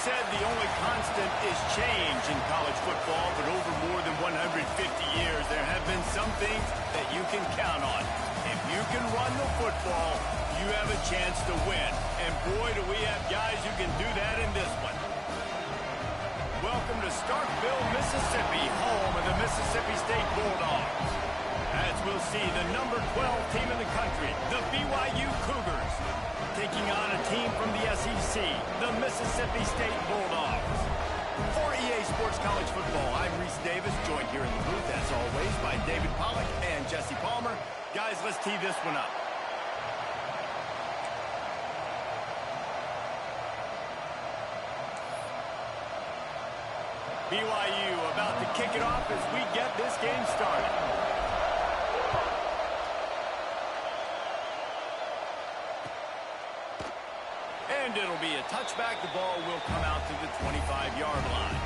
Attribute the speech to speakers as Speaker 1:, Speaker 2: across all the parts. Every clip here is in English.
Speaker 1: said the only constant is change in college football, but over more than 150 years, there have been some things that you can count on. If you can run the football, you have a chance to win. And boy, do we have guys who can do that in this one. Welcome to Starkville, Mississippi, home of the Mississippi State Bulldogs. As we'll see, the number 12 team in the country, the BYU Cougars, taking on a team from the SEC, the Mississippi State Bulldogs. For EA Sports College Football, I'm Reese Davis, joined here in the booth, as always, by David Pollack and Jesse Palmer. Guys, let's tee this one up. BYU about to kick it off as we get this game started. And it'll be a touchback. The ball will come out to the 25-yard line.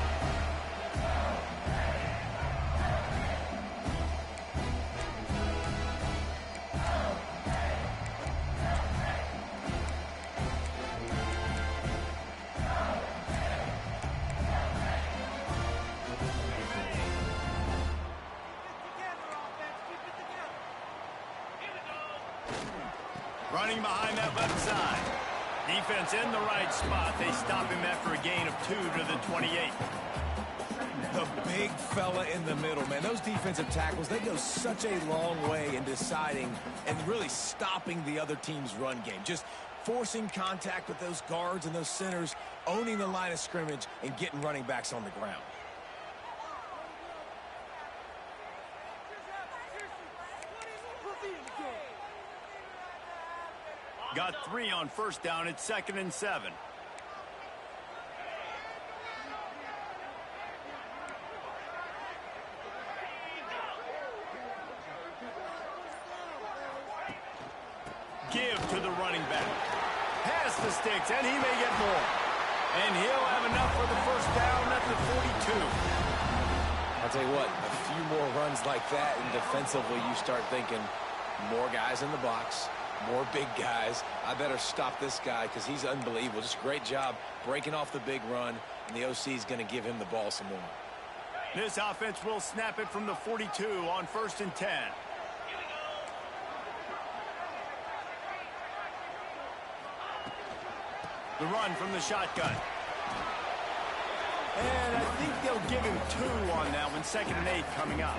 Speaker 1: Running behind that left side. Defense in the right spot. They stop him after a gain of 2 to the 28.
Speaker 2: The big fella in the middle, man. Those defensive tackles, they go such a long way in deciding and really stopping the other team's run game. Just forcing contact with those guards and those centers, owning the line of scrimmage, and getting running backs on the ground.
Speaker 1: Got 3 on first down. It's 2nd and 7. Give to the running back. Pass the sticks, and he may get more. And he'll have enough for the first down at the 42.
Speaker 2: I'll tell you what, a few more runs like that, and defensively you start thinking more guys in the box. More big guys. I better stop this guy because he's unbelievable. Just a great job breaking off the big run, and the OC is going to give him the ball some more.
Speaker 1: This offense will snap it from the 42 on 1st and 10. The run from the shotgun. And I think they'll give him 2 on that one. 2nd and 8 coming up.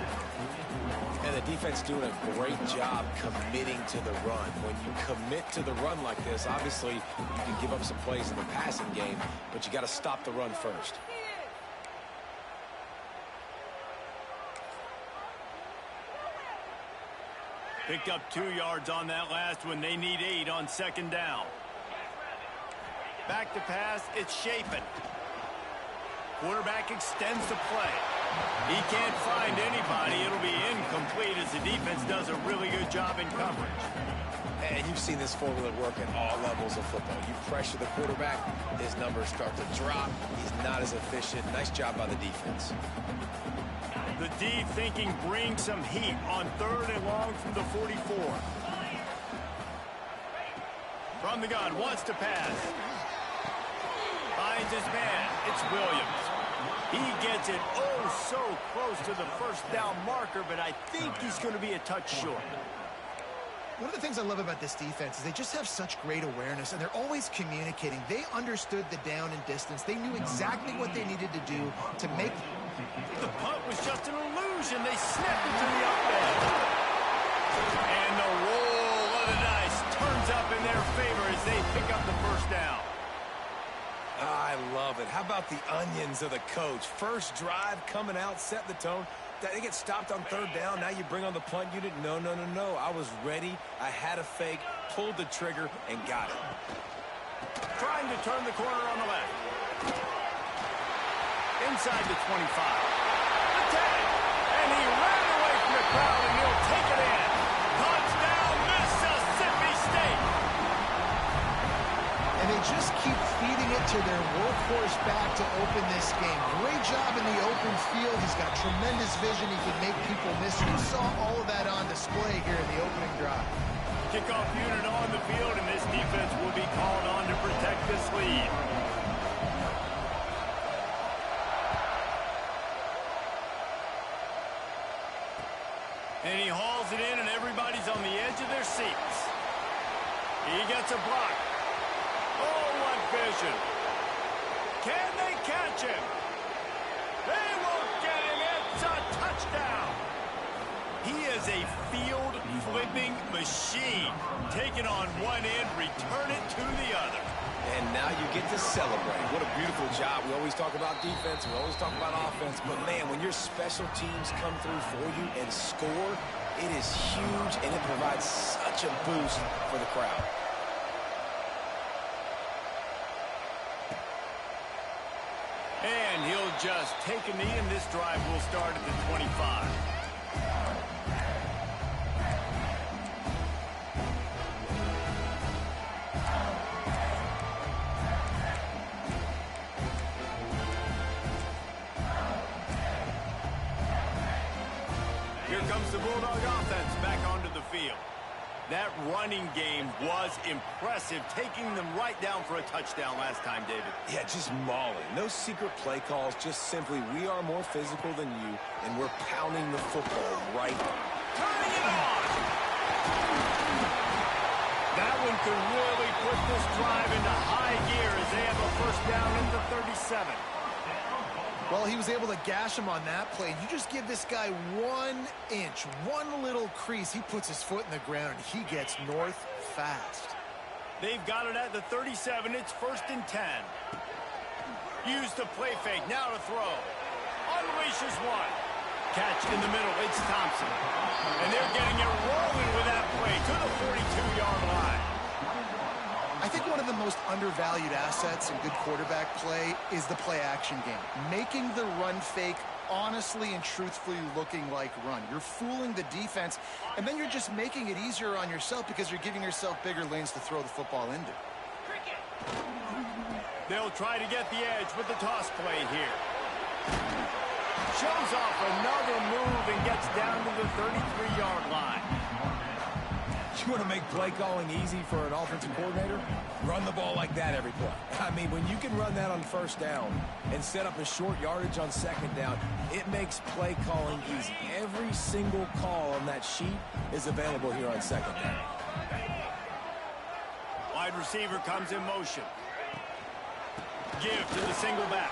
Speaker 2: And the defense doing a great job committing to the run. When you commit to the run like this, obviously you can give up some plays in the passing game, but you got to stop the run first.
Speaker 1: Picked up 2 yards on that last one. They need 8 on 2nd down. Back to pass. It's Chapin. Quarterback extends the play. He can't find anybody. It'll be incomplete as the defense does a really good job in coverage.
Speaker 2: And you've seen this formula work at all levels of football. You pressure the quarterback, his numbers start to drop. He's not as efficient. Nice job by the defense.
Speaker 1: The D thinking bring some heat on 3rd and long from the 44. From the gun, wants to pass. Finds his man. It's Williams. He gets it so close to the first down marker, but I think he's going to be a touch short.
Speaker 3: One of the things I love about this defense is they just have such great awareness, and they're always communicating. They understood the down and distance. They knew exactly what they needed to do to make...
Speaker 1: The punt was just an illusion. They snapped it to the up end. And the roll of the dice turns up in their favor as they pick up the first down.
Speaker 2: I love it. How about the onions of the coach? First drive coming out, set the tone. They get stopped on 3rd down. Now you bring on the punt unit. No. I was ready. I had a fake, pulled the trigger, and got it.
Speaker 1: Trying to turn the corner on the left. Inside the 25. Attack! And he ran away from the crowd, and he'll take it in. Touchdown, Mississippi State!
Speaker 3: And they just keep feeding it to their workhorse back to open this game. Great job in the open field. He's got tremendous vision. He can make people miss. You saw all of that on display here in the opening drive.
Speaker 1: Kickoff unit on the field, and this defense will be called on to protect this lead. seats. He gets a block. Oh, what vision. Can they catch him? They won't get him. It's a touchdown. He is a field-flipping machine. Take it on one end, return it to the other.
Speaker 2: And now you get to celebrate. What a beautiful job. We always talk about defense. We always talk about offense. But, man, when your special teams come through for you and score, it is huge, and it provides such a boost for the crowd.
Speaker 1: And he'll just take a knee, and this drive will start at the 25. Here comes the Bulldog offense back onto the field. That running game was impressive, taking them right down for a touchdown last time, David.
Speaker 2: Yeah, just mauling. No secret play calls, just simply we are more physical than you, and we're pounding the football right.
Speaker 1: Turning it on! That one could really put this drive into high gear as they have a first down at the 37.
Speaker 3: Well, he was able to gash him on that play. You just give this guy 1 inch, one little crease. He puts his foot in the ground, and he gets north fast.
Speaker 1: They've got it at the 37. It's 1st and 10. Use the play fake. Now to throw. Unleashes one. Catch in the middle. It's Thompson. And they're getting it rolling with that play to the 42-yard line.
Speaker 3: I think one of the most undervalued assets in good quarterback play is the play-action game. Making the run fake honestly and truthfully looking like run. You're fooling the defense, and then you're just making it easier on yourself because you're giving yourself bigger lanes to throw the football into.
Speaker 1: They'll try to get the edge with the toss play here. Shows off another move and gets down to the 33-yard line.
Speaker 2: You want to make play calling easy for an offensive coordinator? Run the ball like that every play. I mean, when you can run that on first down and set up a short yardage on second down, it makes play calling easy. Every single call on that sheet is available here on second down.
Speaker 1: Wide receiver comes in motion. Give to the single back.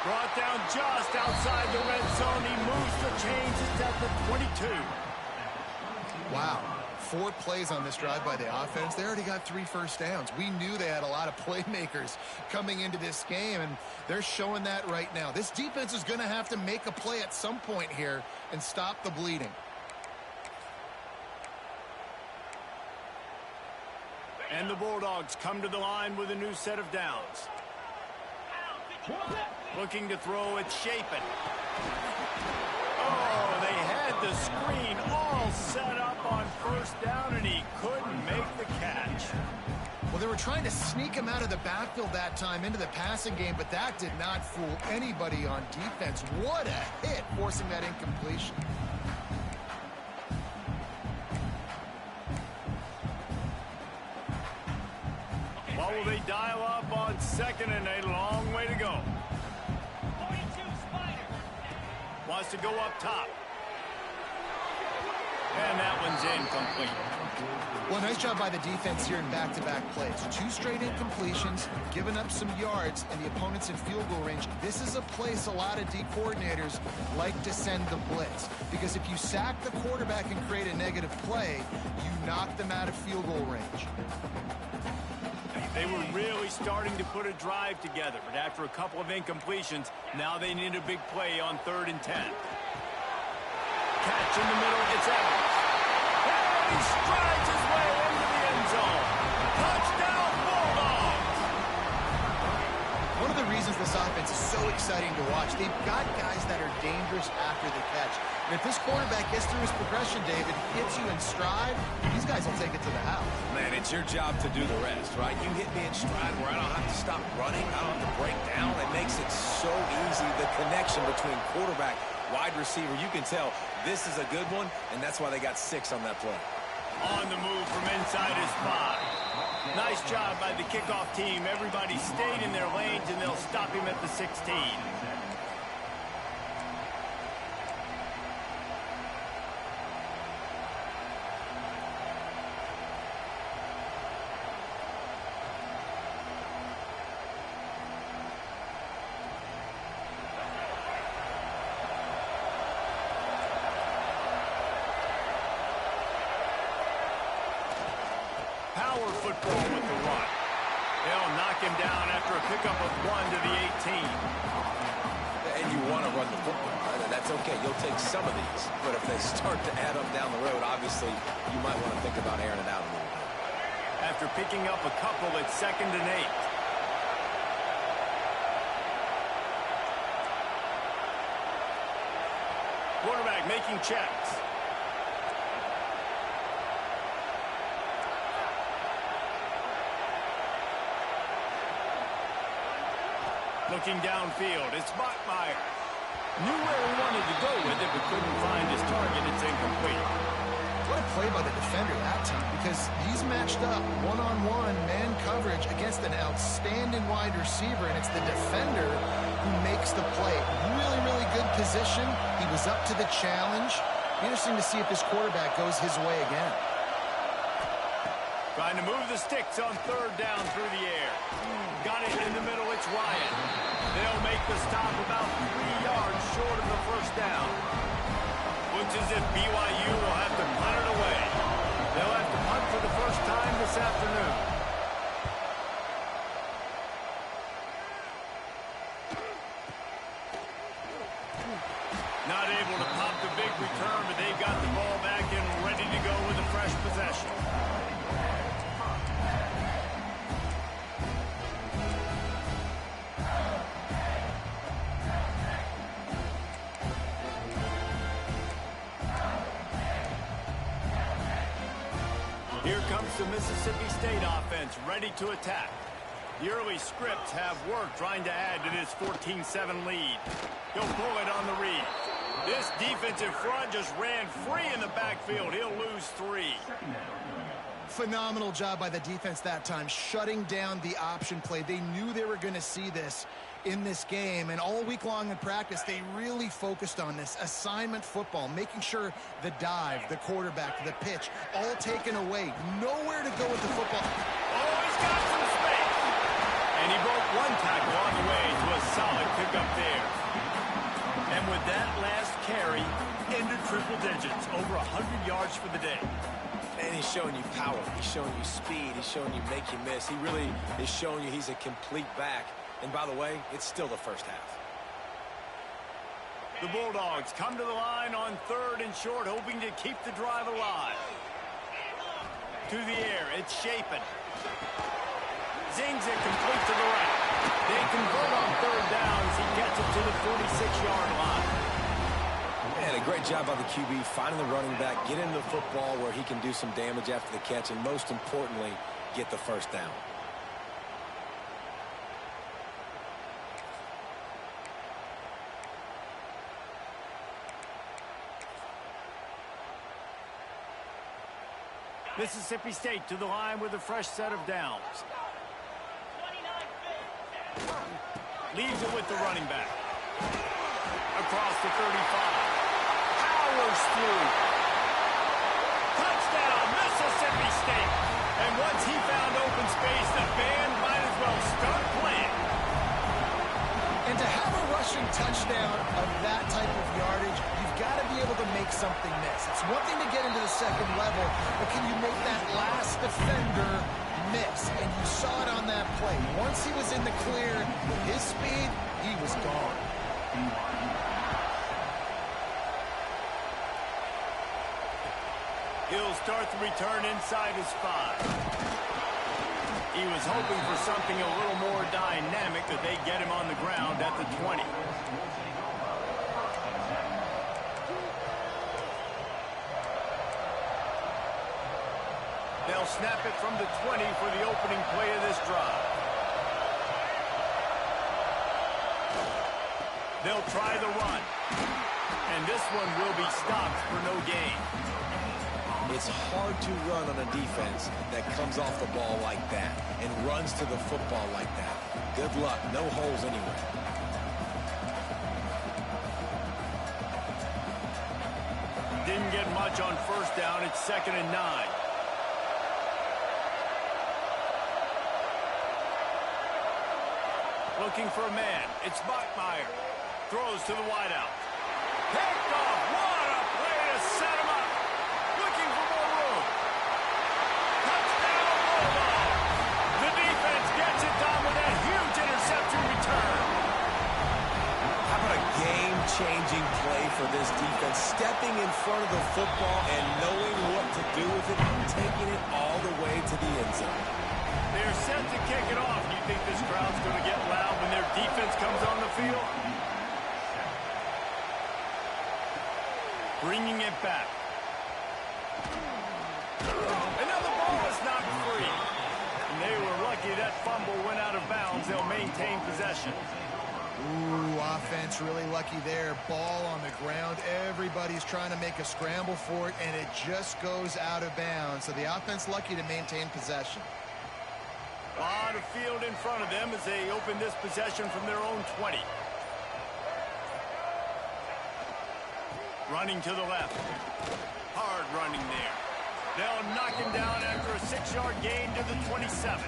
Speaker 1: Brought down just outside the red zone. He moves the chains. It's at the 22.
Speaker 3: Wow. 4 plays on this drive by the offense. They already got 3 first downs. We knew they had a lot of playmakers coming into this game, and they're showing that right now. This defense is going to have to make a play at some point here and stop the bleeding.
Speaker 1: And the Bulldogs come to the line with a new set of downs. Looking to throw, it's Shapen. Oh, they had the screen all set up on first down, and he couldn't make the catch.
Speaker 3: Well, they were trying to sneak him out of the backfield that time into the passing game, but that did not fool anybody on defense. What a hit, forcing that incompletion.
Speaker 1: What will they dial up on second, and a long way to go? 42 Spider. Wants to go up top. And that one's incomplete.
Speaker 3: Well, nice job by the defense here in back-to-back plays. 2 straight incompletions, giving up some yards, and the opponent's in field goal range. This is a place a lot of D coordinators like to send the blitz, because if you sack the quarterback and create a negative play, you knock them out of field goal range.
Speaker 1: They were really starting to put a drive together, but after a couple of incompletions, now they need a big play on 3rd and 10. Catch in the middle, it's Evans. And he strides his way into the end zone. Touchdown, Bulldogs!
Speaker 3: One of the reasons this offense is so exciting to watch, they've got guys that are dangerous after the catch. And if this quarterback gets through his progression, David, hits you in stride, these guys will take it to the house.
Speaker 2: Man, it's your job to do the rest, right? You hit me in stride where I don't have to stop running. I don't have to break down. It makes it so easy. The connection between quarterback, wide receiver, you can tell this is a good one, and that's why they got 6 on that play.
Speaker 1: On the move from inside his 5. Nice job by the kickoff team. Everybody stayed in their lanes, and they'll stop him at the 16. Power football with the run. They'll knock him down after a pickup of 1 to the 18.
Speaker 2: And you want to run the football. That's okay. You'll take some of these. But if they start to add up down the road, obviously, you might want to think about airing it out a little bit.
Speaker 1: After picking up a couple at 2nd and 8. Quarterback making checks. Looking downfield, it's Bachmeier. Knew where he wanted to go with it, but couldn't find his target. It's incomplete.
Speaker 3: What a play by the defender that time, because he's matched up one-on-one man coverage against an outstanding wide receiver, and it's the defender who makes the play. Really, really good position. He was up to the challenge. Interesting to see if his quarterback goes his way again.
Speaker 1: Trying to move the sticks on 3rd down through the air. Got it in the middle. It's Ryan. They'll make the stop about 3 yards short of the 1st down. Looks as if BYU will have to punt it away. They'll have to punt for the first time this afternoon. Not able to pop the big return, but they've got the ball back and ready to go with a fresh possession. Here comes the Mississippi State offense, ready to attack. The early scripts have worked trying to add to this 14-7 lead. He'll pull it on the read. This defensive front just ran free in the backfield. He'll lose 3.
Speaker 3: Phenomenal job by the defense that time, shutting down the option play. They knew they were going to see this in this game, and all week long in practice, they really focused on this assignment football, making sure the dive, the quarterback, the pitch, all taken away. Nowhere to go with the football.
Speaker 1: Oh, he's got some space. And he broke 1 tackle on the way to a solid pickup there. And with that last carry, into triple digits, over 100 yards for the day.
Speaker 2: And he's showing you power. He's showing you speed. He's showing you make you miss. He really is showing you he's a complete back. And by the way, it's still the first half.
Speaker 1: The Bulldogs come to the line on 3rd and short, hoping to keep the drive alive. To the air, it's Shapen. Zings it complete to the right. They convert on 3rd downs. He gets it to the 46-yard line.
Speaker 2: And a great job by the QB, finding the running back, get into the football where he can do some damage after the catch, and most importantly, get the 1st down.
Speaker 1: Mississippi State to the line with a fresh set of downs. Leaves it with the running back. Across the 35. Powers through. Touchdown, Mississippi State. And once he found open space, the band might as well start playing.
Speaker 3: And to have a rushing touchdown of that type of yardage, you've got to be able to make something miss. It's one thing to get into the 2nd level, but can you make that last defender miss? And you saw it on that play. Once he was in the clear, with his speed, he was gone.
Speaker 1: He'll start the return inside his 5. He was hoping for something a little more dynamic, that they get him on the ground at the 20. They'll snap it from the 20 for the opening play of this drive. They'll try the run. And this one will be stopped for no gain.
Speaker 2: It's hard to run on a defense that comes off the ball like that and runs to the football like that. Good luck. No holes anywhere.
Speaker 1: Didn't get much on 1st down. It's 2nd and 9. Looking for a man. It's Bachmeier. Throws to the wideout. Picked off. What a play to set him up. Looking for more room. Touchdown,
Speaker 2: game-changing play for this defense, stepping in front of the football and knowing what to do with it, taking it all the way to the end zone.
Speaker 1: They're set to kick it off. You think this crowd's going to get loud when their defense comes on the field? Bringing it back. Another ball is knocked free. And they were lucky that fumble went out of bounds. They'll maintain possession.
Speaker 3: Ooh, offense really lucky there. Ball on the ground. Everybody's trying to make a scramble for it, and it just goes out of bounds. So the offense lucky to maintain possession.
Speaker 1: A lot of field in front of them as they open this possession from their own 20. Running to the left. Hard running there. They'll knock him down after a 6-yard gain to the 27.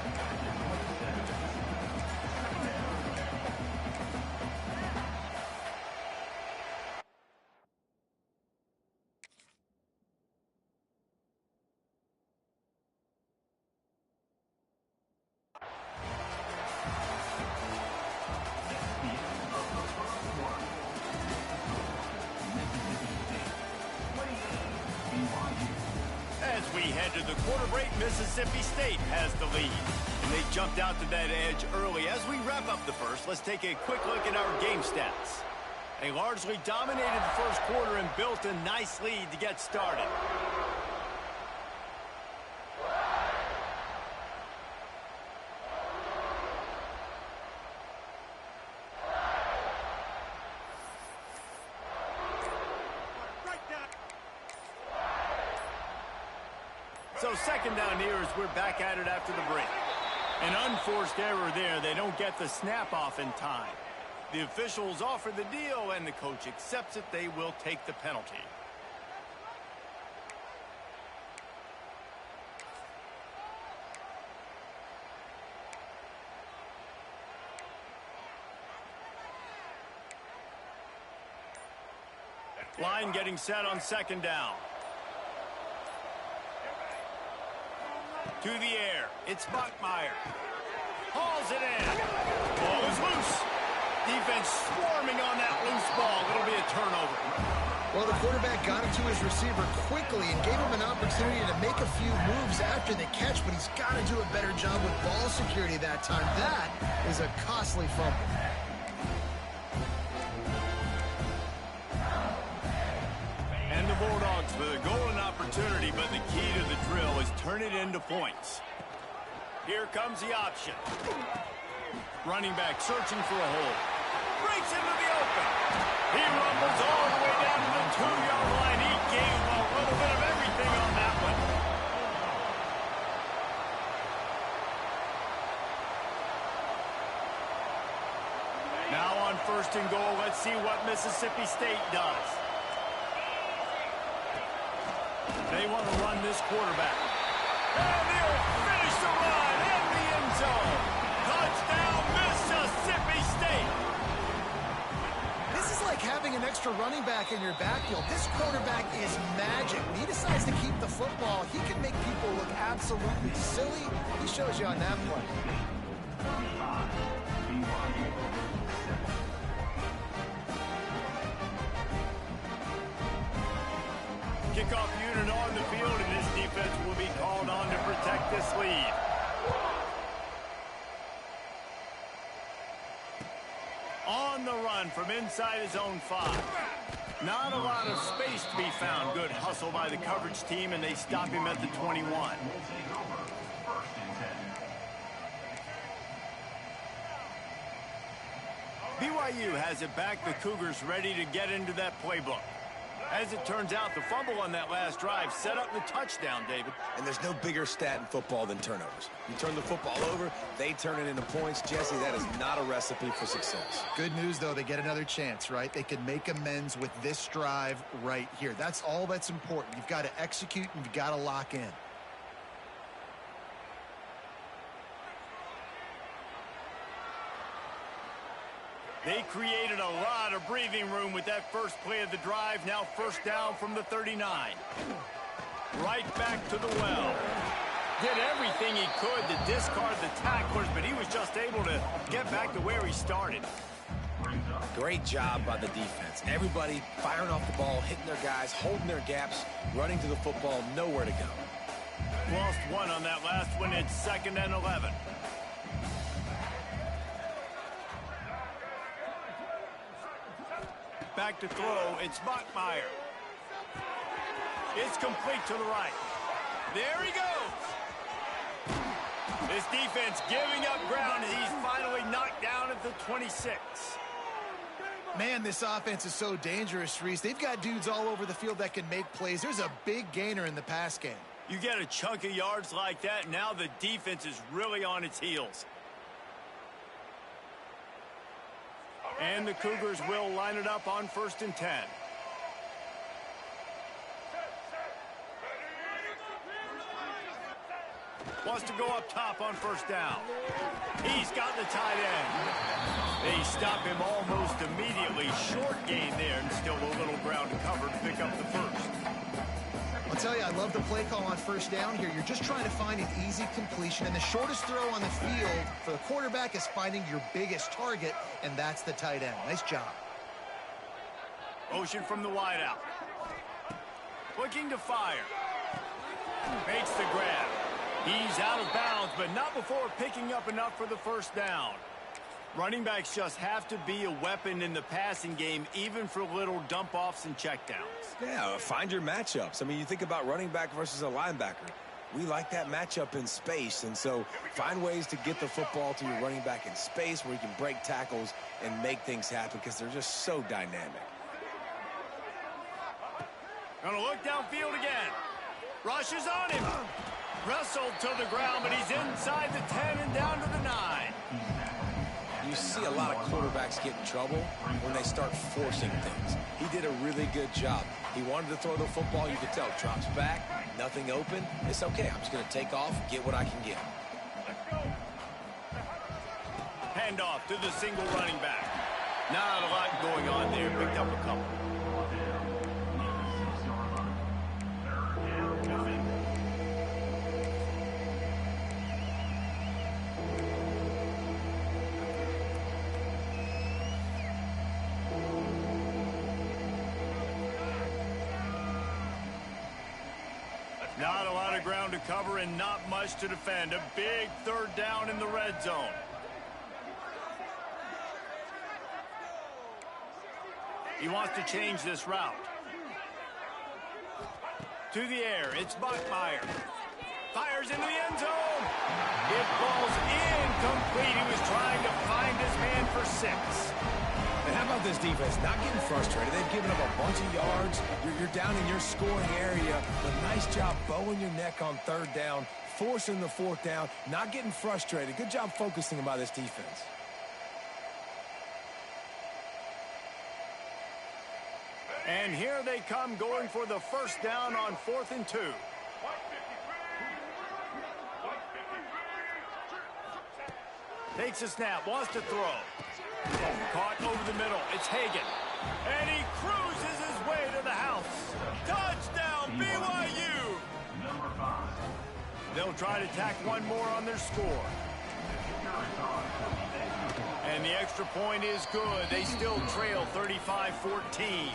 Speaker 1: As we head to the quarter break, Mississippi State has the lead. And they jumped out to that edge early. As we wrap up the first, let's take a quick look at our game stats. They largely dominated the first quarter and built a nice lead to get started. So second down here as we're back at it after the break. An unforced error there. They don't get the snap off in time. The officials offer the deal, and the coach accepts it. They will take the penalty. Line getting set on second down. To the air. It's Buckmeyer. Hauls it in. Ball is loose. Defense swarming on that loose ball. It'll be a turnover.
Speaker 3: Well, the quarterback got it to his receiver quickly and gave him an opportunity to make a few moves after the catch, but he's got to do a better job with ball security that time. That is a costly fumble.
Speaker 1: And the Bulldogs with a golden opportunity, but the key to the drill is turn it into points. Here comes the option. Running back searching for a hole. Breaks into the open. He rumbles all the way down to the 2-yard line. He gave a little bit of everything on that one. Now on first and goal, let's see what Mississippi State does. They want to run this quarterback. And they'll finish the run in the end zone. Touchdown, Mississippi State.
Speaker 3: This is like having an extra running back in your backfield. This quarterback is magic. When he decides to keep the football, he can make people look absolutely silly. He shows you on that play.
Speaker 1: Kickoff unit on the field, and this defense will be called on to protect this lead. On the run from inside his own 5. Not a lot of space to be found. Good hustle by the coverage team, and they stop him at the 21. BYU has it back. The Cougars ready to get into that playbook. As it turns out, the fumble on that last drive set up the touchdown, David.
Speaker 2: And there's no bigger stat in football than turnovers. You turn the football over, they turn it into points. Jesse, that is not a recipe for success.
Speaker 3: Good news, though, they get another chance, right? They can make amends with this drive right here. That's all that's important. You've got to execute and you've got to lock in.
Speaker 1: They created a lot of breathing room with that first play of the drive. Now first down from the 39. Right back to the well. Did everything he could to discard the tacklers, but he was just able to get back to where he started.
Speaker 2: Great job by the defense. Everybody firing off the ball, hitting their guys, holding their gaps, running to the football, nowhere to go.
Speaker 1: Lost one on that last one. It's 2nd and 11. Back to throw. It's Bachmeier. It's complete to the right. There he goes. This defense giving up ground. He's finally knocked down at the 26.
Speaker 3: Man, this offense is so dangerous, Reese. They've got dudes all over the field that can make plays. There's a big gainer in the pass game.
Speaker 1: You get a chunk of yards like that, now the defense is really on its heels. And the Cougars will line it up on 1st and 10. Wants to go up top on 1st down. He's got the tight end. They stop him almost immediately. Short gain there, and still a little ground to cover to pick up the first.
Speaker 3: I'll tell you, I love the play call on 1st down here. You're just trying to find an easy completion, and the shortest throw on the field for the quarterback is finding your biggest target, and that's the tight end. Nice job.
Speaker 1: Motion from the wideout. Looking to fire. Makes the grab. He's out of bounds, but not before picking up enough for the 1st down. Running backs just have to be a weapon in the passing game, even for little dump-offs and checkdowns.
Speaker 2: Yeah, find your matchups. I mean, you think about running back versus a linebacker. We like that matchup in space, and so find ways to get the football to your running back in space where you can break tackles and make things happen because they're just so dynamic.
Speaker 1: Gonna look downfield again. Rushes on him. Wrestled to the ground, but he's inside the 10 and down to the 9.
Speaker 2: You see a lot of quarterbacks get in trouble when they start forcing things. He did a really good job. He wanted to throw the football. You could tell. Drops back, nothing open. It's okay. I'm just going to take off, get what I can get.
Speaker 1: Handoff to the single running back. Not a lot going on there. Picked up a couple. Not a lot of ground to cover and not much to defend. A big 3rd down in the red zone. He wants to change this route. To the air, it's Bachmeier. Fires into the end zone. It falls incomplete. He was trying to find his man for 6.
Speaker 2: And how about this defense? Not getting frustrated. They've given up a bunch of yards. You're down in your scoring area. But nice job bowing your neck on 3rd down, forcing the 4th down, not getting frustrated. Good job focusing by this defense.
Speaker 1: And here they come going for the 1st down on 4th and 2. Takes a snap, wants to throw. Caught over the middle. It's Hagan. And he cruises his way to the house. Touchdown, BYU! They'll try to tack one more on their score. And the extra point is good. They still trail 35-14.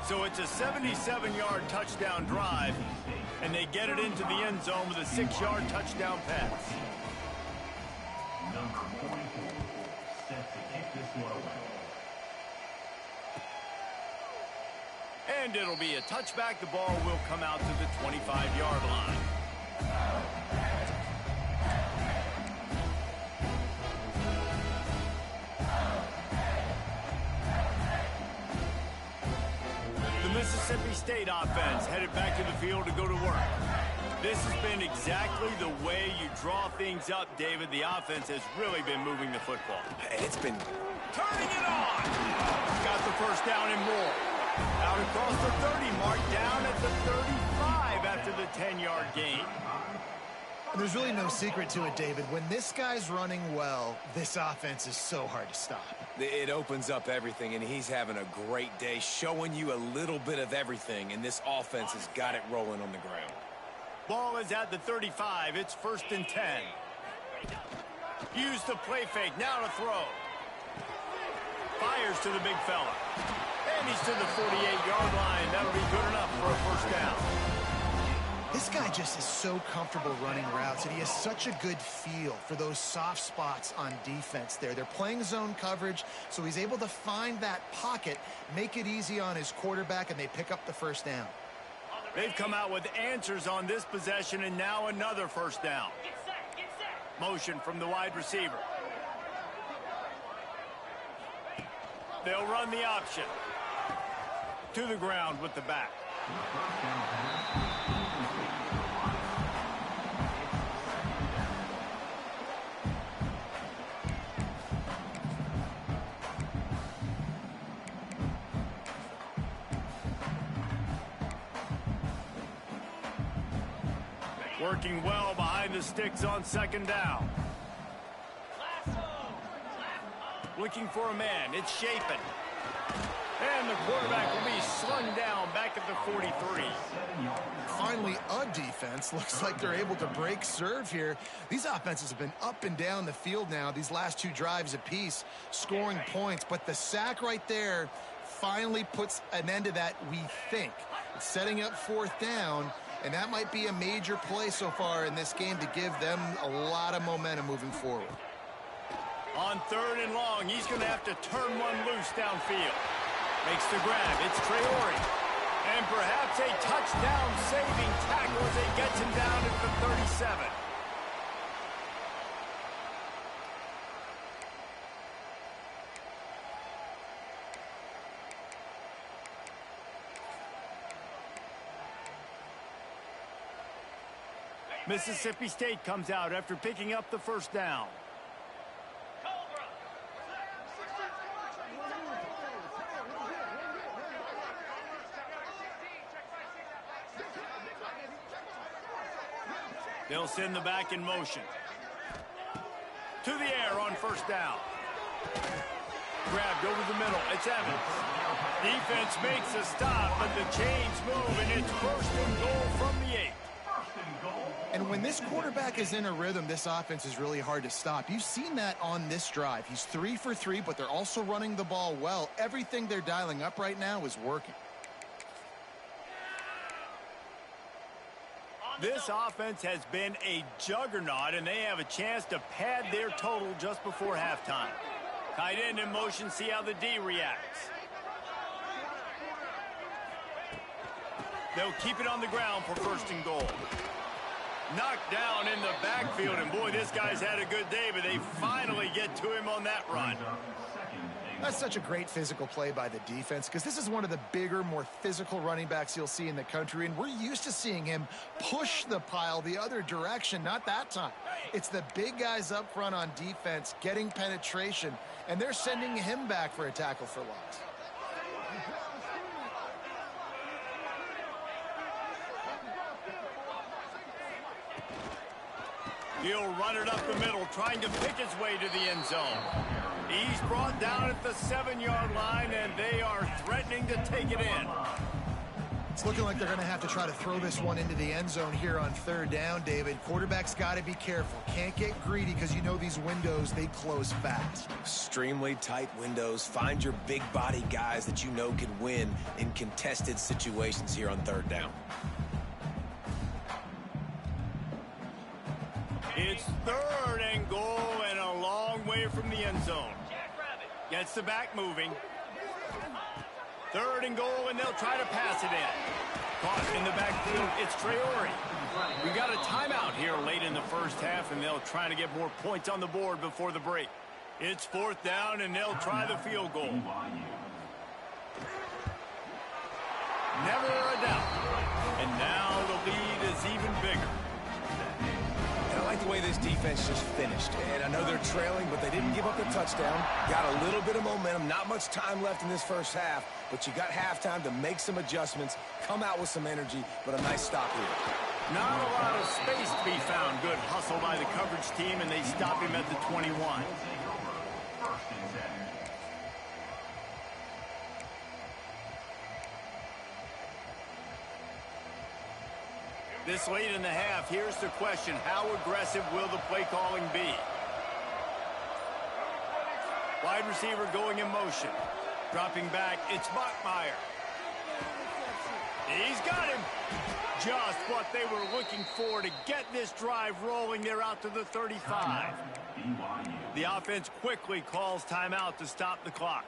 Speaker 1: So it's a 77-yard touchdown drive, and they get it into the end zone with a 6-yard touchdown pass.
Speaker 4: Number 44, set to kick this one away.
Speaker 1: And it'll be a touchback. The ball will come out to the 25-yard line. The Mississippi State offense headed back to the field to go to work. This has been exactly the way you draw things up, David. The offense has really been moving the football.
Speaker 2: It's been
Speaker 1: turning it on. Got the 1st down and more. Out across the 30 mark, down at the 35 after the 10-yard gain.
Speaker 3: There's really no secret to it, David. When this guy's running well, this offense is so hard to stop.
Speaker 2: It opens up everything, and he's having a great day, showing you a little bit of everything, and this offense has got it rolling on the ground.
Speaker 1: Ball is at the 35. It's 1st and 10. Use the play fake. Now to throw. Fires to the big fella. And he's to the 48-yard line. That'll be good enough for a first down.
Speaker 3: This guy just is so comfortable running routes, and he has such a good feel for those soft spots on defense there. They're playing zone coverage, so he's able to find that pocket, make it easy on his quarterback, and they pick up the first down.
Speaker 1: They've come out with answers on this possession, and now another first down. Motion from the wide receiver. They'll run the option. To the ground with the back. Working well behind the sticks on second down. Looking for a man. It's Shapen. And the quarterback will be slung down back at the 43.
Speaker 3: Finally, a defense. Looks like they're able to break serve here. These offenses have been up and down the field now, these last two drives apiece, scoring points. But the sack right there finally puts an end to that, we think. It's setting up fourth down, and that might be a major play so far in this game to give them a lot of momentum moving forward.
Speaker 1: On third and long, he's going to have to turn one loose downfield. Makes the grab. It's Traore. And perhaps a touchdown-saving tackle as he gets him down at the 37. Mississippi State comes out after picking up the first down. They'll send the back in motion. To the air on first down. Grabbed over the middle. It's Evans. Defense makes a stop, but the chains move, and it's first and goal from the 8.
Speaker 3: And when this quarterback is in a rhythm, this offense is really hard to stop. You've seen that on this drive. He's 3 for 3, but they're also running the ball well. Everything they're dialing up right now is working.
Speaker 1: This offense has been a juggernaut, and they have a chance to pad their total just before halftime. Tight end in motion, see how the D reacts. They'll keep it on the ground for first and goal. Knocked down in the backfield, and boy, this guy's had a good day, but they finally get to him on that run.
Speaker 3: That's such a great physical play by the defense, because this is one of the bigger, more physical running backs you'll see in the country, and we're used to seeing him push the pile the other direction. Not that time. It's the big guys up front on defense getting penetration, and they're sending him back for a tackle for loss.
Speaker 1: He'll run it up the middle, trying to pick his way to the end zone. He's brought down at the 7-yard line, and they are threatening to take it in.
Speaker 3: It's looking like they're going to have to try to throw this one into the end zone here on third down, David. Quarterback's got to be careful. Can't get greedy, because you know these windows, they close fast.
Speaker 2: Extremely tight windows. Find your big body guys that you know can win in contested situations here on third down.
Speaker 1: It's third and goal, and a long way from the end zone. Gets the back moving. Third and goal, and they'll try to pass it in. Caught in the backfield, it's Traore. We got a timeout here late in the first half, and they'll try to get more points on the board before the break. It's fourth down, and they'll try the field goal. Never a doubt. And now the lead is even bigger.
Speaker 2: I like the way this defense just finished. And I know they're trailing, but they didn't give up the touchdown. Got a little bit of momentum. Not much time left in this first half, but you got halftime to make some adjustments, come out with some energy, but a nice stop here.
Speaker 1: Not a lot of space to be found. Good hustle by the coverage team, and they stop him at the 21. This late in the half, here's the question. How aggressive will the play calling be? Wide receiver going in motion. Dropping back, it's Bachmeier. He's got him. Just what they were looking for to get this drive rolling there out to the 35. The offense quickly calls timeout to stop the clock.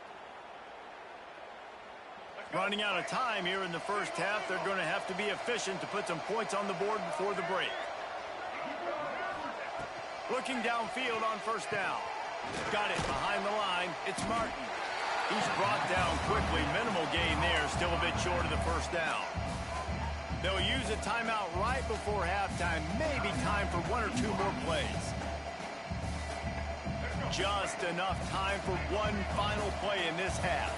Speaker 1: Running out of time here in the first half. They're going to have to be efficient to put some points on the board before the break. Looking downfield on first down. Got it behind the line. It's Martin. He's brought down quickly. Minimal gain there. Still a bit short of the first down. They'll use a timeout right before halftime. Maybe time for one or two more plays. Just enough time for one final play in this half.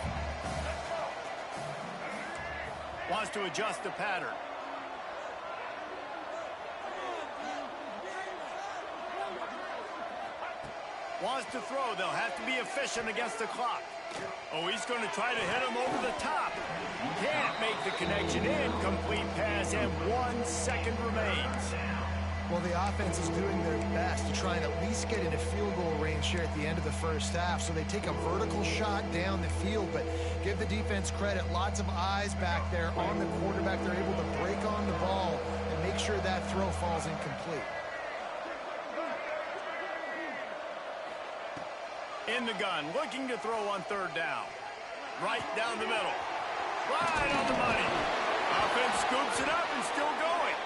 Speaker 1: Wants to adjust the pattern. Wants to throw. They'll have to be efficient against the clock. Oh, he's going to try to hit him over the top. Can't make the connection. Incomplete pass, and 1 second remains.
Speaker 3: Well, the offense is doing their best to try and at least get into field goal range here at the end of the first half. So they take a vertical shot down the field, but give the defense credit. Lots of eyes back there on the quarterback. They're able to break on the ball and make sure that throw falls incomplete.
Speaker 1: In the gun, looking to throw on third down. Right down the middle. Right on the money. Offense scoops it up and still going.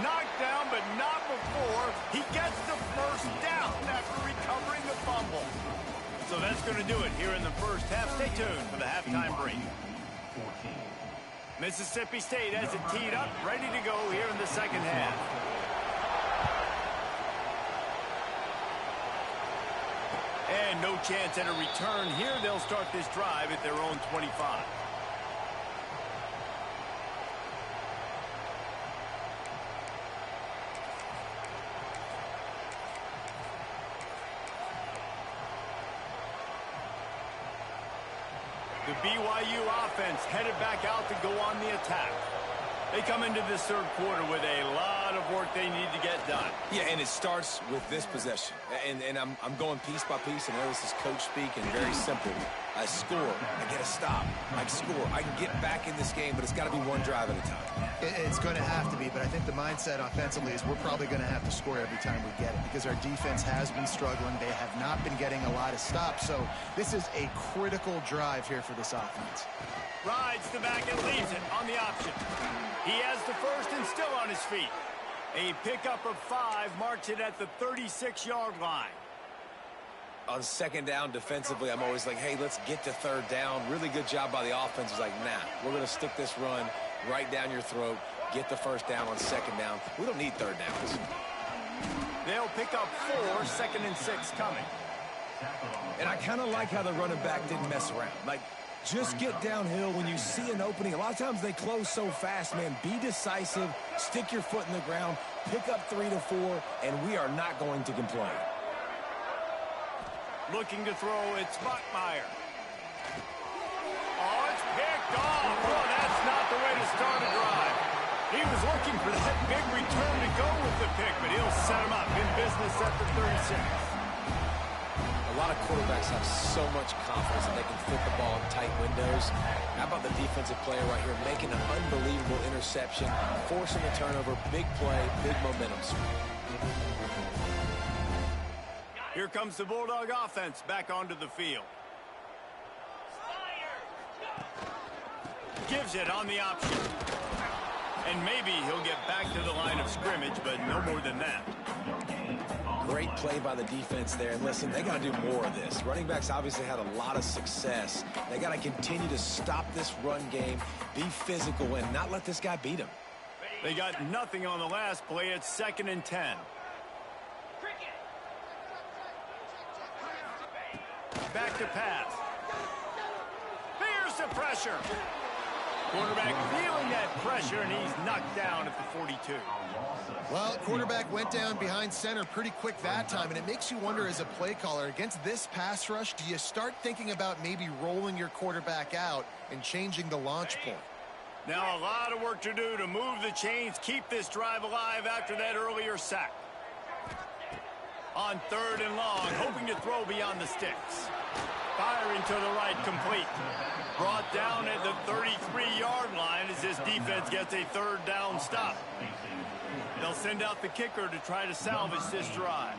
Speaker 1: Knocked down, but not before he gets the first down after recovering the fumble. So that's going to do it here in the first half. Stay tuned for the halftime break. Mississippi State has it teed up, ready to go here in the second half. And no chance at a return here. They'll start this drive at their own 25. The BYU offense headed back out to go on the attack. They come into this third quarter with a lot of work they need to get done.
Speaker 2: Yeah, and it starts with this possession. And I'm going piece by piece. I know this is coach speak and very simple. I score. I get a stop. I score. I can get back in this game, but it's got to be one drive at a time.
Speaker 3: It's going to have to be, but I think the mindset offensively is we're probably going to have to score every time we get it because our defense has been struggling. They have not been getting a lot of stops, so this is a critical drive here for this offense.
Speaker 1: Rides the back and leaves it on the option. He has the first and still on his feet. A pickup of 5 marks it at the 36-yard line.
Speaker 2: On second down defensively, I'm always like, hey, let's get to third down. Really good job by the offense. It's like, nah, we're going to stick this run right down your throat, get the first down on second down. We don't need third downs.
Speaker 1: They'll pick up 4, second and 6 coming.
Speaker 2: And I kind of like how the running back didn't mess around. Like, just get downhill when you see an opening. A lot of times they close so fast, man. Be decisive, stick your foot in the ground, pick up 3 to 4, and we are not going to complain.
Speaker 1: Looking to throw, it's Bachmeier. Oh, it's picked off. Oh, that's not the way to start a drive. He was looking for that big return to go with the pick, but he'll set him up in business at the 36.
Speaker 2: A lot of quarterbacks have so much confidence that they can fit the ball in tight windows. How about the defensive player right here making an unbelievable interception, forcing a turnover, big play, big momentum swing.
Speaker 1: Here comes the Bulldog offense back onto the field. Gives it on the option. And maybe he'll get back to the line of scrimmage, but no more than that.
Speaker 2: Great play by the defense there. And listen, they got to do more of this. Running backs obviously had a lot of success. They got to continue to stop this run game, be physical, and not let this guy beat them.
Speaker 1: They got nothing on the last play. It's 2nd and 10. Back to pass. Here's the pressure. Quarterback feeling that pressure, and he's knocked down at the 42.
Speaker 3: Well, quarterback went down behind center pretty quick that time, and it makes you wonder as a play caller, against this pass rush, do you start thinking about maybe rolling your quarterback out and changing the launch point?
Speaker 1: Now a lot of work to do to move the chains, keep this drive alive after that earlier sack. On 3rd and long, hoping to throw beyond the sticks. Firing to the right, complete. Brought down at the 33-yard line as this defense gets a third down stop. They'll send out the kicker to try to salvage this drive.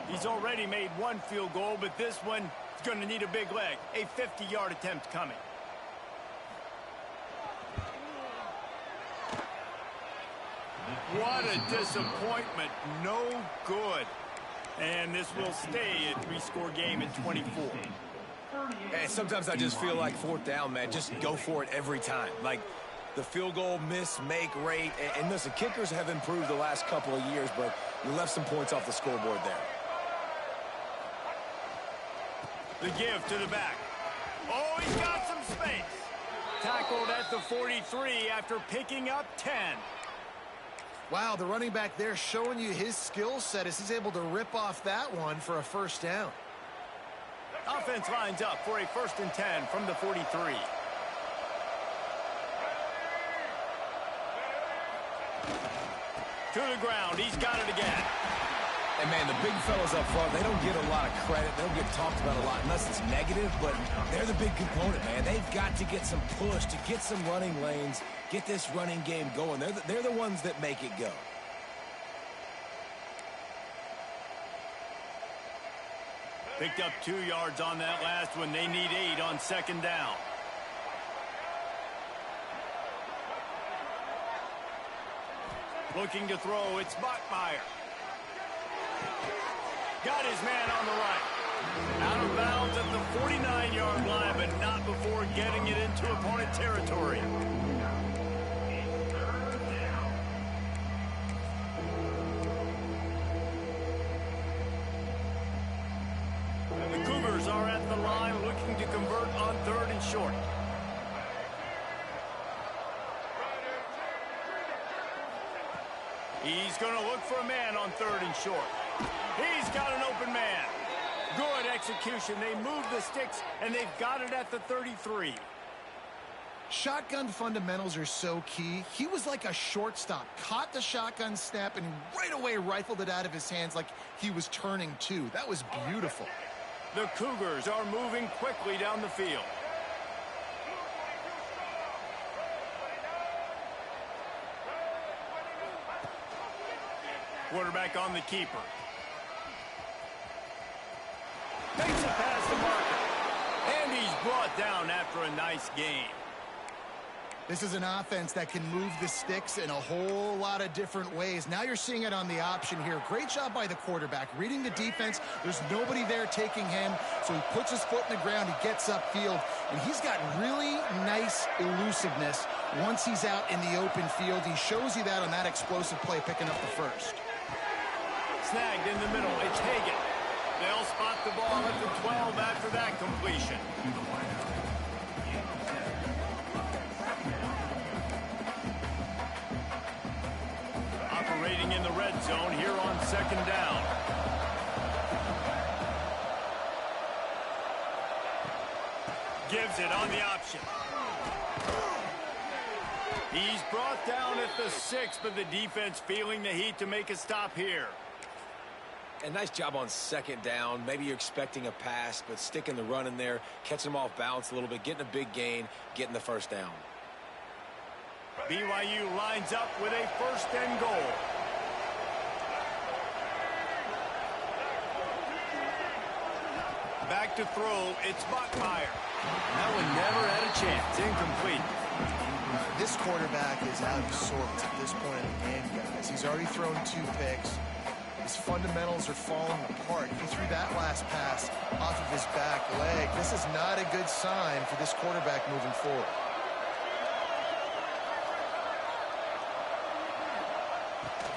Speaker 1: He's already made one field goal, but this one is going to need a big leg. A 50-yard attempt coming. What a disappointment. No good. And this will stay a 3-score game at 24.
Speaker 2: Hey, sometimes I just feel like fourth down, man. Just go for it every time. Like the field goal miss, make rate. And listen, kickers have improved the last couple of years, but you left some points off the scoreboard there.
Speaker 1: The give to the back. Oh, he's got some space. Tackled at the 43 after picking up 10.
Speaker 3: Wow, the running back there showing you his skill set as he's able to rip off that one for a first down.
Speaker 1: Offense lines up for a 1st and 10 from the 43. To the ground. He's got it again.
Speaker 2: And, man, the big fellas up front, they don't get a lot of credit. They don't get talked about a lot unless it's negative, but they're the big component, man. They've got to get some push, to get some running lanes, get this running game going. They're the ones that make it go.
Speaker 1: Picked up 2 yards on that last one. They need 8 on 2nd down. Looking to throw. It's Bachmeier. Got his man on the right. Out of bounds at the 49-yard line, but not before getting it into opponent territory. The Cougars are at the line looking to convert on 3rd and short. He's going to look for a man on 3rd and short. He's got an open man. Good execution. They move the sticks, and they've got it at the 33.
Speaker 3: Shotgun fundamentals are so key. He was like a shortstop. Caught the shotgun snap and right away rifled it out of his hands like he was turning two. That was beautiful.
Speaker 1: The Cougars are moving quickly down the field. Quarterback on the keeper. Takes it past the marker. And he's brought down after a nice gain.
Speaker 3: This is an offense that can move the sticks in a whole lot of different ways. Now you're seeing it on the option here. Great job by the quarterback. Reading the defense. There's nobody there taking him. So he puts his foot in the ground. He gets upfield. And he's got really nice elusiveness once he's out in the open field. He shows you that on that explosive play, picking up the first.
Speaker 1: Snagged in the middle. It's Hagan. They'll spot the ball at the 12 after that completion. Operating in the red zone here on 2nd down. Gives it on the option. He's brought down at the 6, but the defense feeling the heat to make a stop here.
Speaker 2: And nice job on 2nd down. Maybe you're expecting a pass, but sticking the run in there, catching them off balance a little bit, getting a big gain, getting the 1st down.
Speaker 1: BYU lines up with a 1st and goal. Back to throw. It's Bachmeier. That one never had a chance. Incomplete.
Speaker 3: This quarterback is out of sorts at this point in the game, guys. He's already thrown 2 picks. His fundamentals are falling apart. He threw that last pass off of his back leg. This is not a good sign for this quarterback moving forward.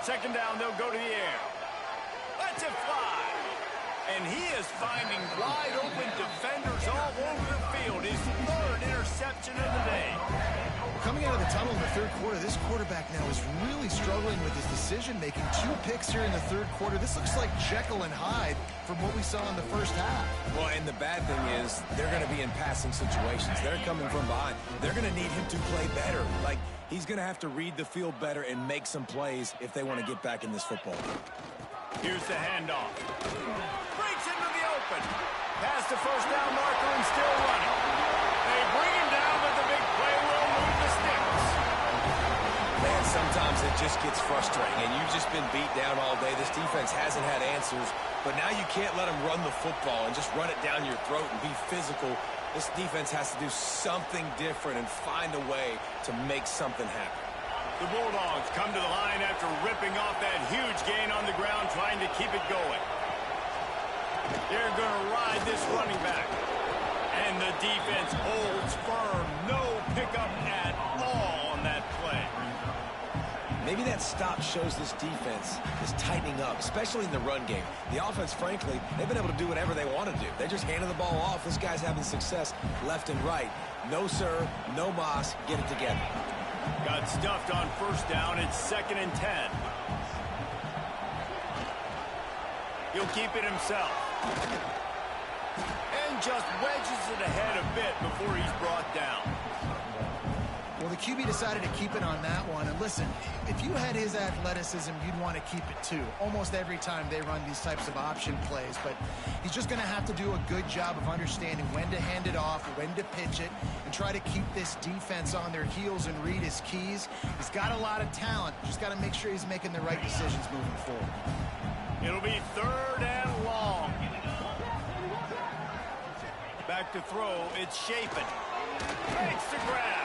Speaker 1: Second down, they'll go to the air. Lets it fly. And he is finding wide open defenders all over the field. His 3rd interception of the day.
Speaker 3: Coming out of the tunnel in the 3rd quarter, this quarterback now is really struggling with his decision-making. 2 picks here in the 3rd quarter. This looks like Jekyll and Hyde from what we saw in the 1st half.
Speaker 2: Well, and the bad thing is they're going to be in passing situations. They're coming from behind. They're going to need him to play better. Like, he's going to have to read the field better and make some plays if they want to get back in this football.
Speaker 1: Here's the handoff. Breaks into the open. Past the 1st down marker still running. They bring him down, but the big play will move the sticks.
Speaker 2: Man, sometimes it just gets frustrating, and you've just been beat down all day. This defense hasn't had answers, but now you can't let them run the football and just run it down your throat and be physical. This defense has to do something different and find a way to make something happen.
Speaker 1: The Bulldogs come to the line after ripping off that huge gain on the ground, trying to keep it going. They're going to ride this running back. And the defense holds firm. No pickup at all on that play.
Speaker 2: Maybe that stop shows this defense is tightening up, especially in the run game. The offense, frankly, they've been able to do whatever they want to do. They're just handing the ball off. This guy's having success left and right. No, sir, no moss. Get it together.
Speaker 1: Got stuffed on first down. It's 2nd and 10. He'll keep it himself. And just wedges it ahead a bit before he's brought down.
Speaker 3: Well, the QB decided to keep it on that one. And listen, if you had his athleticism, you'd want to keep it too. Almost every time they run these types of option plays. But he's just going to have to do a good job of understanding when to hand it off, when to pitch it, and try to keep this defense on their heels and read his keys. He's got a lot of talent. Just got to make sure he's making the right decisions moving forward.
Speaker 1: It'll be 3rd and long. Back to throw. It's Chapin. Makes the grab.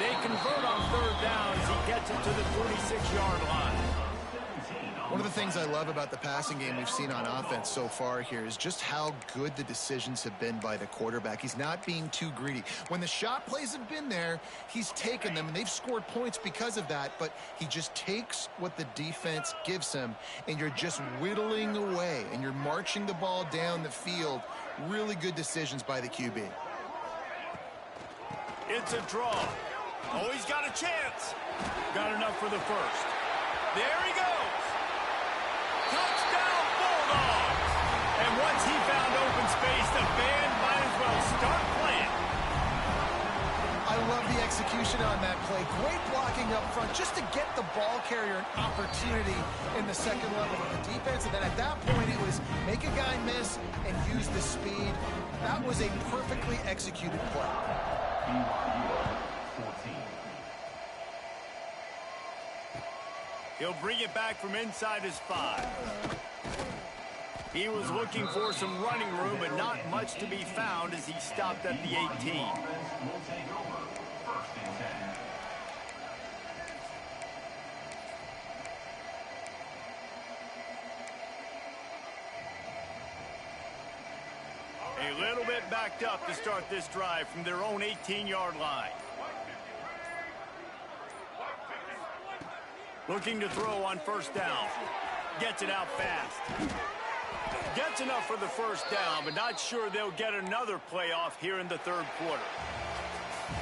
Speaker 1: They convert on 3rd down as he gets it to the 46-yard line.
Speaker 3: One of the things I love about the passing game we've seen on offense so far here is just how good the decisions have been by the quarterback. He's not being too greedy. When the shot plays have been there, he's taken them, and they've scored points because of that, but he just takes what the defense gives him, and you're just whittling away, and you're marching the ball down the field. Really good decisions by the QB.
Speaker 1: It's a draw. Oh, he's got a chance. Got enough for the first. There he goes. Touchdown, Bulldogs. And once he found open space, the band might as well start playing.
Speaker 3: I love the execution on that play. Great blocking up front just to get the ball carrier an opportunity in the second level of the defense. And then at that point, it was make a guy miss and use the speed. That was a perfectly executed play.
Speaker 1: He'll bring it back from inside his 5. He was looking for some running room, but not much to be found as he stopped at the 18. A little bit backed up to start this drive from their own 18-yard line. Looking to throw on 1st down. Gets it out fast. Gets enough for the 1st down, but not sure they'll get another playoff here in the 3rd quarter.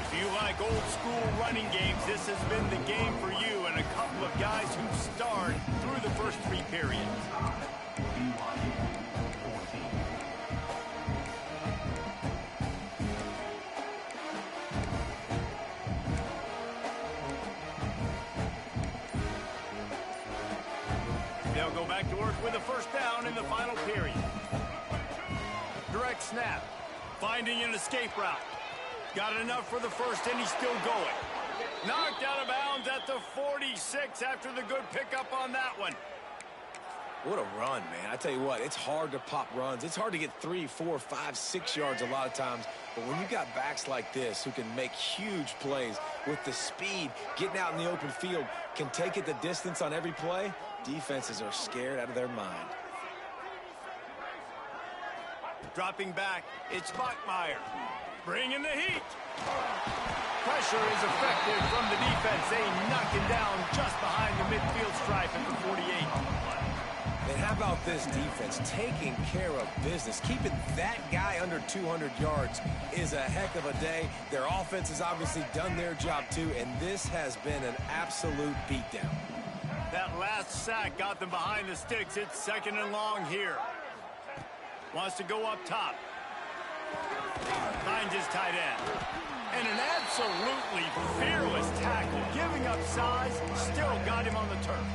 Speaker 1: If you like old school running games, this has been the game for you and a couple of guys who've starred through the first 3 periods. They'll go back to work with a 1st down in the final period. Direct snap. Finding an escape route. Got enough for the first, and he's still going. Knocked out of bounds at the 46 after the good pickup on that one.
Speaker 2: What a run, man. I tell you what, it's hard to pop runs. It's hard to get 3, 4, 5, 6 yards a lot of times. But when you got backs like this who can make huge plays with the speed, getting out in the open field, can take it the distance on every play, defenses are scared out of their mind.
Speaker 1: Dropping back, it's Bachmeier. Bringing the heat. Pressure is effective from the defense. They knock him down just behind the midfield stripe at the 48.
Speaker 2: And how about this defense taking care of business? Keeping that guy under 200 yards is a heck of a day. Their offense has obviously done their job too, and this has been an absolute beatdown.
Speaker 1: That last sack got them behind the sticks. It's 2nd and long here. Wants to go up top. Finds his tight end. And an absolutely fearless tackle. Giving up size, still got him on the turf.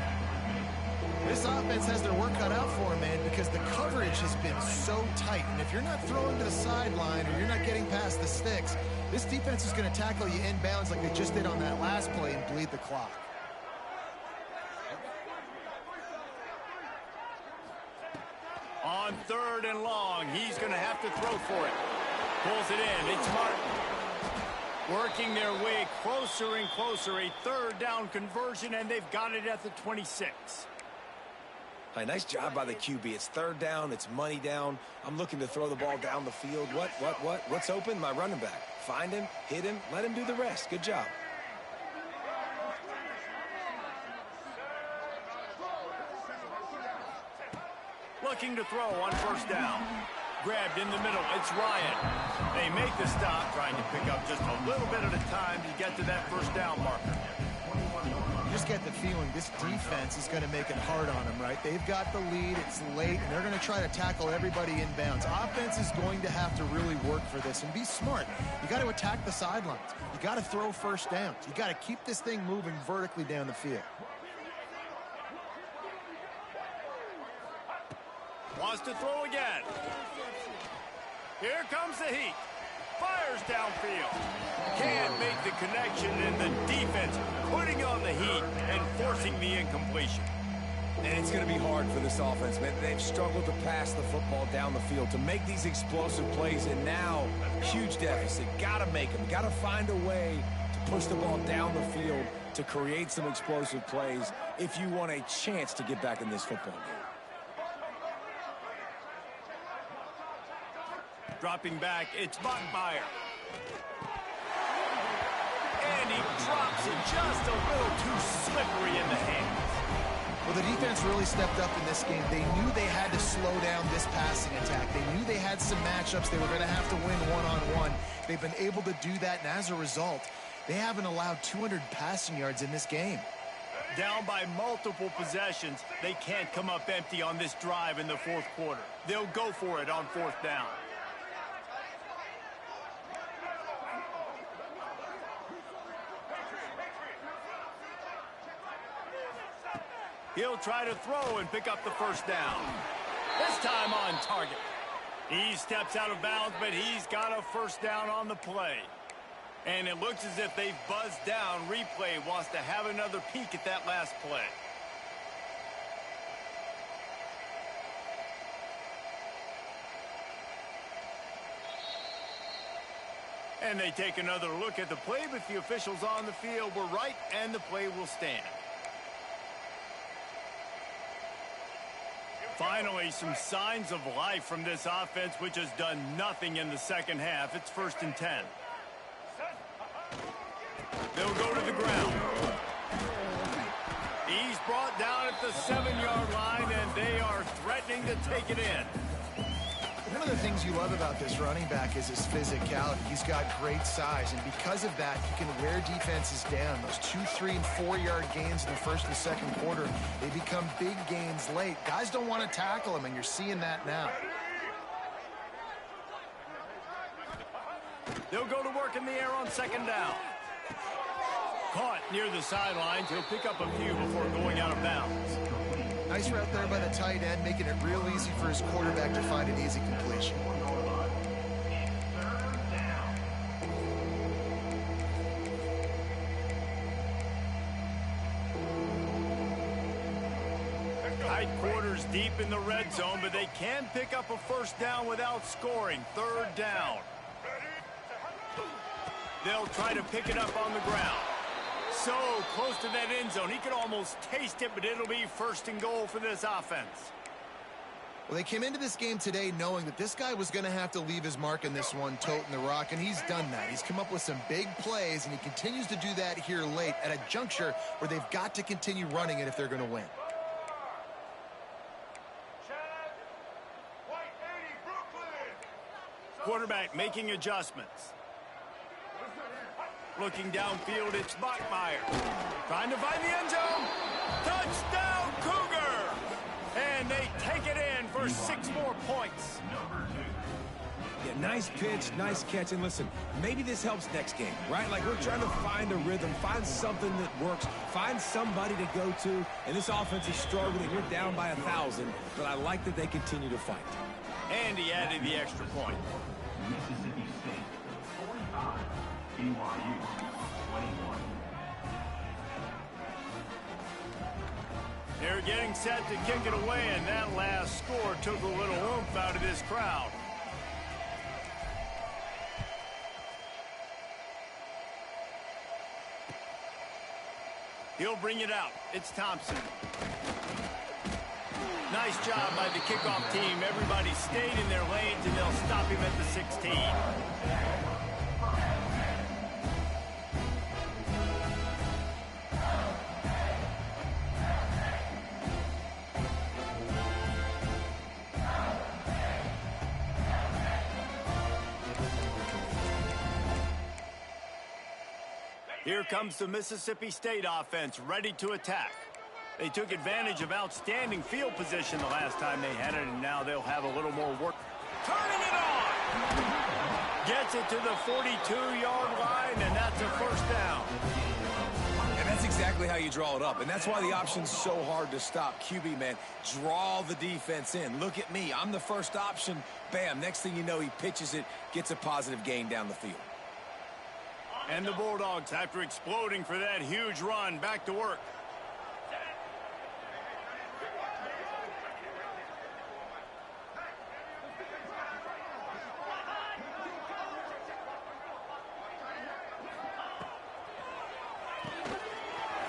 Speaker 3: This offense has their work cut out for them, man, because the coverage coverage has been so tight, and if you're not throwing to the sideline or you're not getting past the sticks, this defense is going to tackle you inbounds like they just did on that last play and bleed the clock.
Speaker 1: On 3rd and long, he's going to have to throw for it. Pulls it in. It's Martin. Working their way closer and closer. A 3rd down conversion, and they've got it at the 26.
Speaker 2: Hey, nice job by the QB. It's 3rd down. It's money down. I'm looking to throw the ball down the field. What's open? My running back. Find him, hit him, let him do the rest. Good job.
Speaker 1: Looking to throw on 1st down. Grabbed in the middle. It's Ryan. They make the stop, trying to pick up just a little bit at a time to get to that 1st down marker.
Speaker 3: You just get the feeling this defense is going to make it hard on them, right? They've got the lead. It's late, and they're going to try to tackle everybody inbounds. Offense is going to have to really work for this and be smart. You got to attack the sidelines. You got to throw 1st downs. You got to keep this thing moving vertically down the field.
Speaker 1: Wants to throw again. Here comes the heat. Fires downfield. Can't make the connection, and the defense putting on the heat and forcing the incompletion.
Speaker 2: And it's going to be hard for this offense, man. They've struggled to pass the football down the field, to make these explosive plays, and now huge deficit. Got to make them. Got to find a way to push the ball down the field to create some explosive plays if you want a chance to get back in this football game.
Speaker 1: Dropping back, it's Bachmeier. And he drops it just a little too slippery in the hands.
Speaker 3: Well, the defense really stepped up in this game. They knew they had to slow down this passing attack. They knew they had some matchups they were going to have to win one-on-one. They've been able to do that, and as a result, they haven't allowed 200 passing yards in this game.
Speaker 1: Down by multiple possessions, they can't come up empty on this drive in the 4th quarter. They'll go for it on 4th down. He'll try to throw and pick up the 1st down. This time on target. He steps out of bounds, but he's got a 1st down on the play. And it looks as if they've buzzed down. Replay wants to have another peek at that last play. And they take another look at the play, but the officials on the field were right, and the play will stand. Finally, some signs of life from this offense, which has done nothing in the 2nd half. It's 1st and 10. They'll go to the ground. He's brought down at the 7-yard line, and they are threatening to take it in.
Speaker 3: One of the things you love about this running back is his physicality. He's got great size, and because of that, he can wear defenses down. Those 2, 3, and 4-yard gains in the 1st and 2nd quarter, they become big gains late. Guys don't want to tackle him, and you're seeing that now.
Speaker 1: They'll go to work in the air on 2nd down. Caught near the sidelines. He'll pick up a few before going out of bounds.
Speaker 3: Nice route there by the tight end, making it real easy for his quarterback to find an easy completion.
Speaker 1: Tight quarters deep in the red zone, but they can pick up a 1st down without scoring. 3rd down. They'll try to pick it up on the ground. So close to that end zone. He could almost taste it, but it'll be 1st and goal for this offense.
Speaker 3: Well, they came into this game today knowing that this guy was going to have to leave his mark in this one, toting the rock, and he's done that. He's come up with some big plays, and he continues to do that here late at a juncture where they've got to continue running it if they're going to win.
Speaker 1: Quarterback making adjustments. Looking downfield, it's Bachmeier. Trying to find the end zone. Touchdown, Cougar! And they take it in for 6 more points.
Speaker 2: Yeah, Nice pitch, nice catch. And listen, maybe this helps next game, right? Like we're trying to find a rhythm, find something that works, find somebody to go to. And this offense is struggling. You're down by 1,000, but I like that they continue to fight.
Speaker 1: And he added the extra point.
Speaker 4: Mississippi State 45, BYU 21.
Speaker 1: They're getting set to kick it away, and that last score took a little oomph out of this crowd. He'll bring it out. It's Thompson. Nice job by the kickoff team. Everybody stayed in their lanes, and they'll stop him at the 16. Here comes the Mississippi State offense, ready to attack. They took advantage of outstanding field position the last time they had it, and now they'll have a little more work. Turning it on! Gets it to the 42-yard line, and that's a first down.
Speaker 2: And that's exactly how you draw it up. And that's why the option's so hard to stop. QB, man, draw the defense in. Look at me. I'm the first option. Bam. Next thing you know, he pitches it, gets a positive gain down the field.
Speaker 1: And the Bulldogs, after exploding for that huge run, back to work.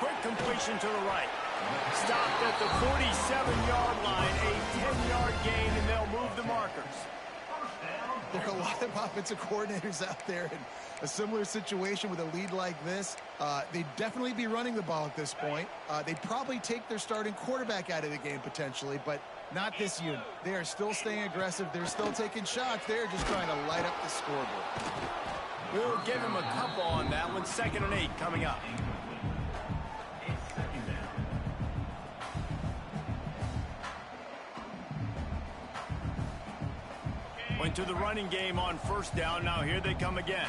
Speaker 1: Quick completion to the right. Stopped at the 47-yard line, a 10-yard gain, and they'll move the markers.
Speaker 3: There are a lot of offensive coordinators out there in a similar situation with a lead like this. They'd definitely be running the ball at this point. They'd probably take their starting quarterback out of the game potentially, but not this unit. They are still staying aggressive. They're still taking shots. They're just trying to light up the scoreboard.
Speaker 1: We'll give him a couple on that one. 2nd and 8 coming up. Went to the running game on first down. Now here they come again.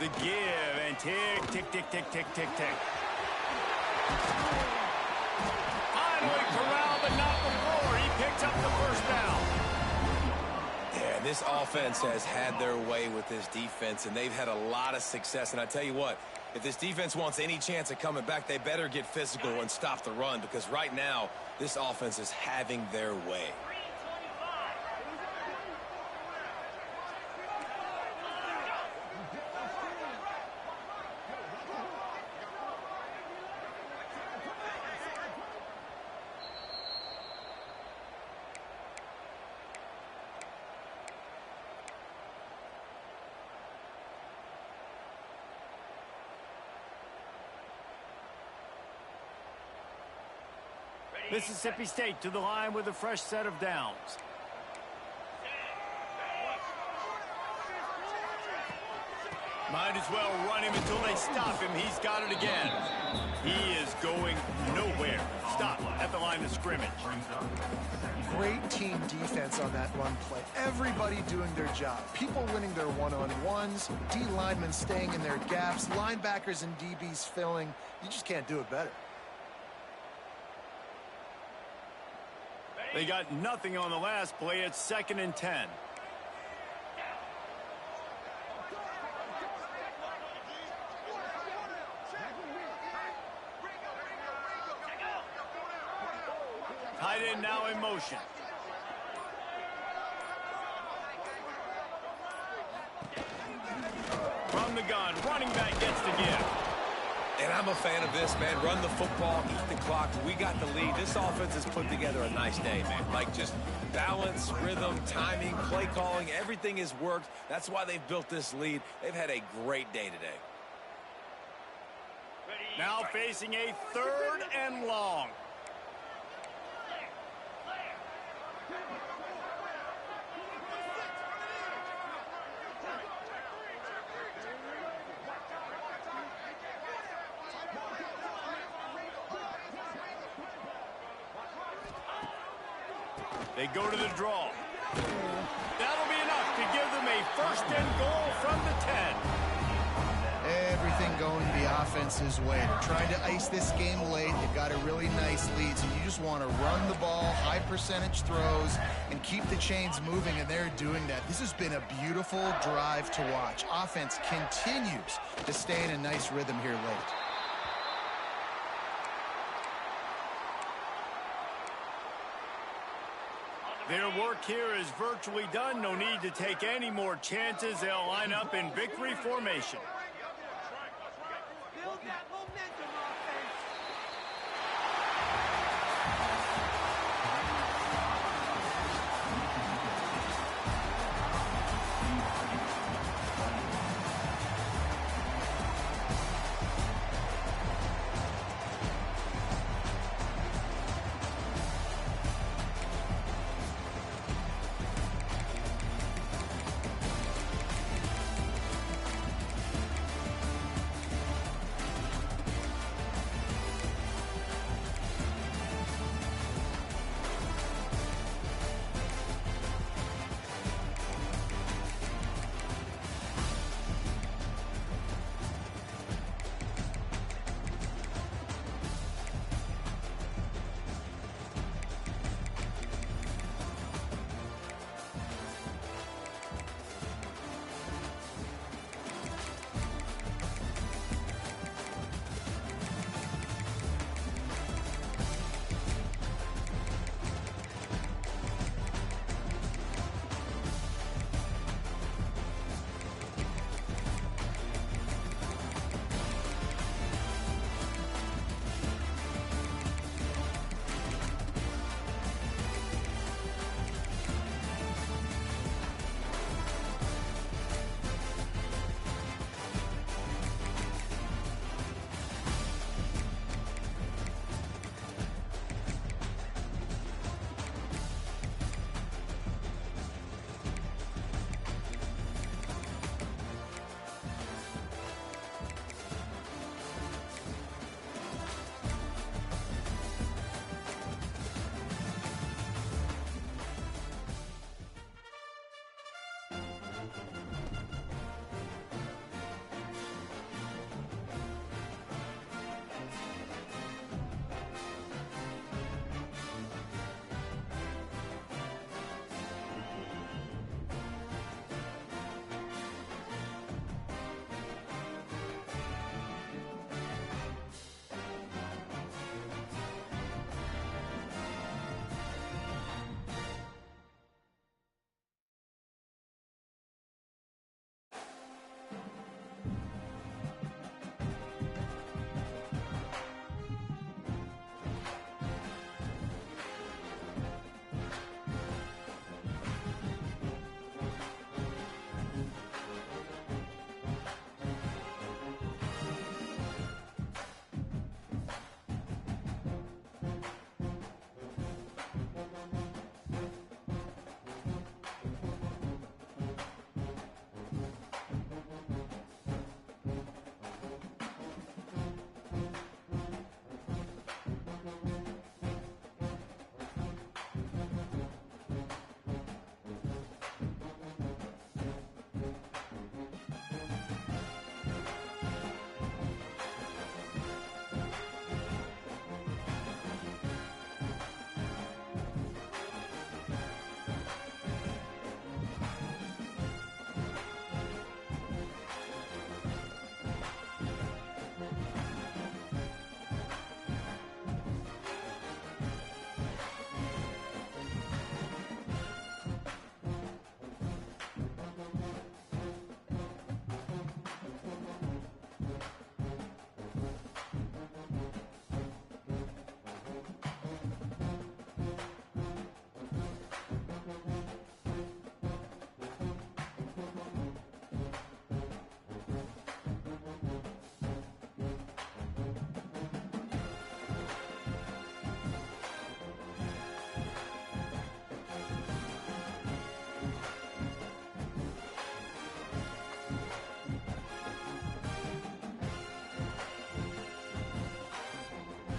Speaker 1: The give and tick, tick, tick, tick, tick, tick, tick. Finally corralled, but not before. He picks up the first down.
Speaker 2: Yeah, this offense has had their way with this defense, and they've had a lot of success. And I tell you what, if this defense wants any chance of coming back, they better get physical and stop the run, because right now, this offense is having their way.
Speaker 1: Mississippi State to the line with a fresh set of downs. Might as well run him until they stop him. He's got it again. He is going nowhere. Stop at the line of scrimmage.
Speaker 3: Great team defense on that run play. Everybody doing their job. People winning their one-on-ones, D linemen staying in their gaps, linebackers and DBs filling. You just can't do it better.
Speaker 1: They got nothing on the last play. It's 2nd and 10. Tight end now in motion. From the gun, running back gets the give.
Speaker 2: And I'm a fan of this, man. Run the football, eat the clock. We got the lead. This offense has put together a nice day, man. Like just balance, rhythm, timing, play calling, everything has worked. That's why they've built this lead. They've had a great day today.
Speaker 1: Now facing a 3rd and long. They go to the draw. That'll be enough to give them a first and goal from the 10.
Speaker 3: Everything going the offense's way. They're trying to ice this game late. They've got a really nice lead, so you just want to run the ball, high percentage throws, and keep the chains moving, and they're doing that. This has been a beautiful drive to watch. Offense continues to stay in a nice rhythm here late.
Speaker 1: Their work here is virtually done. No need to take any more chances. They'll line up in victory formation.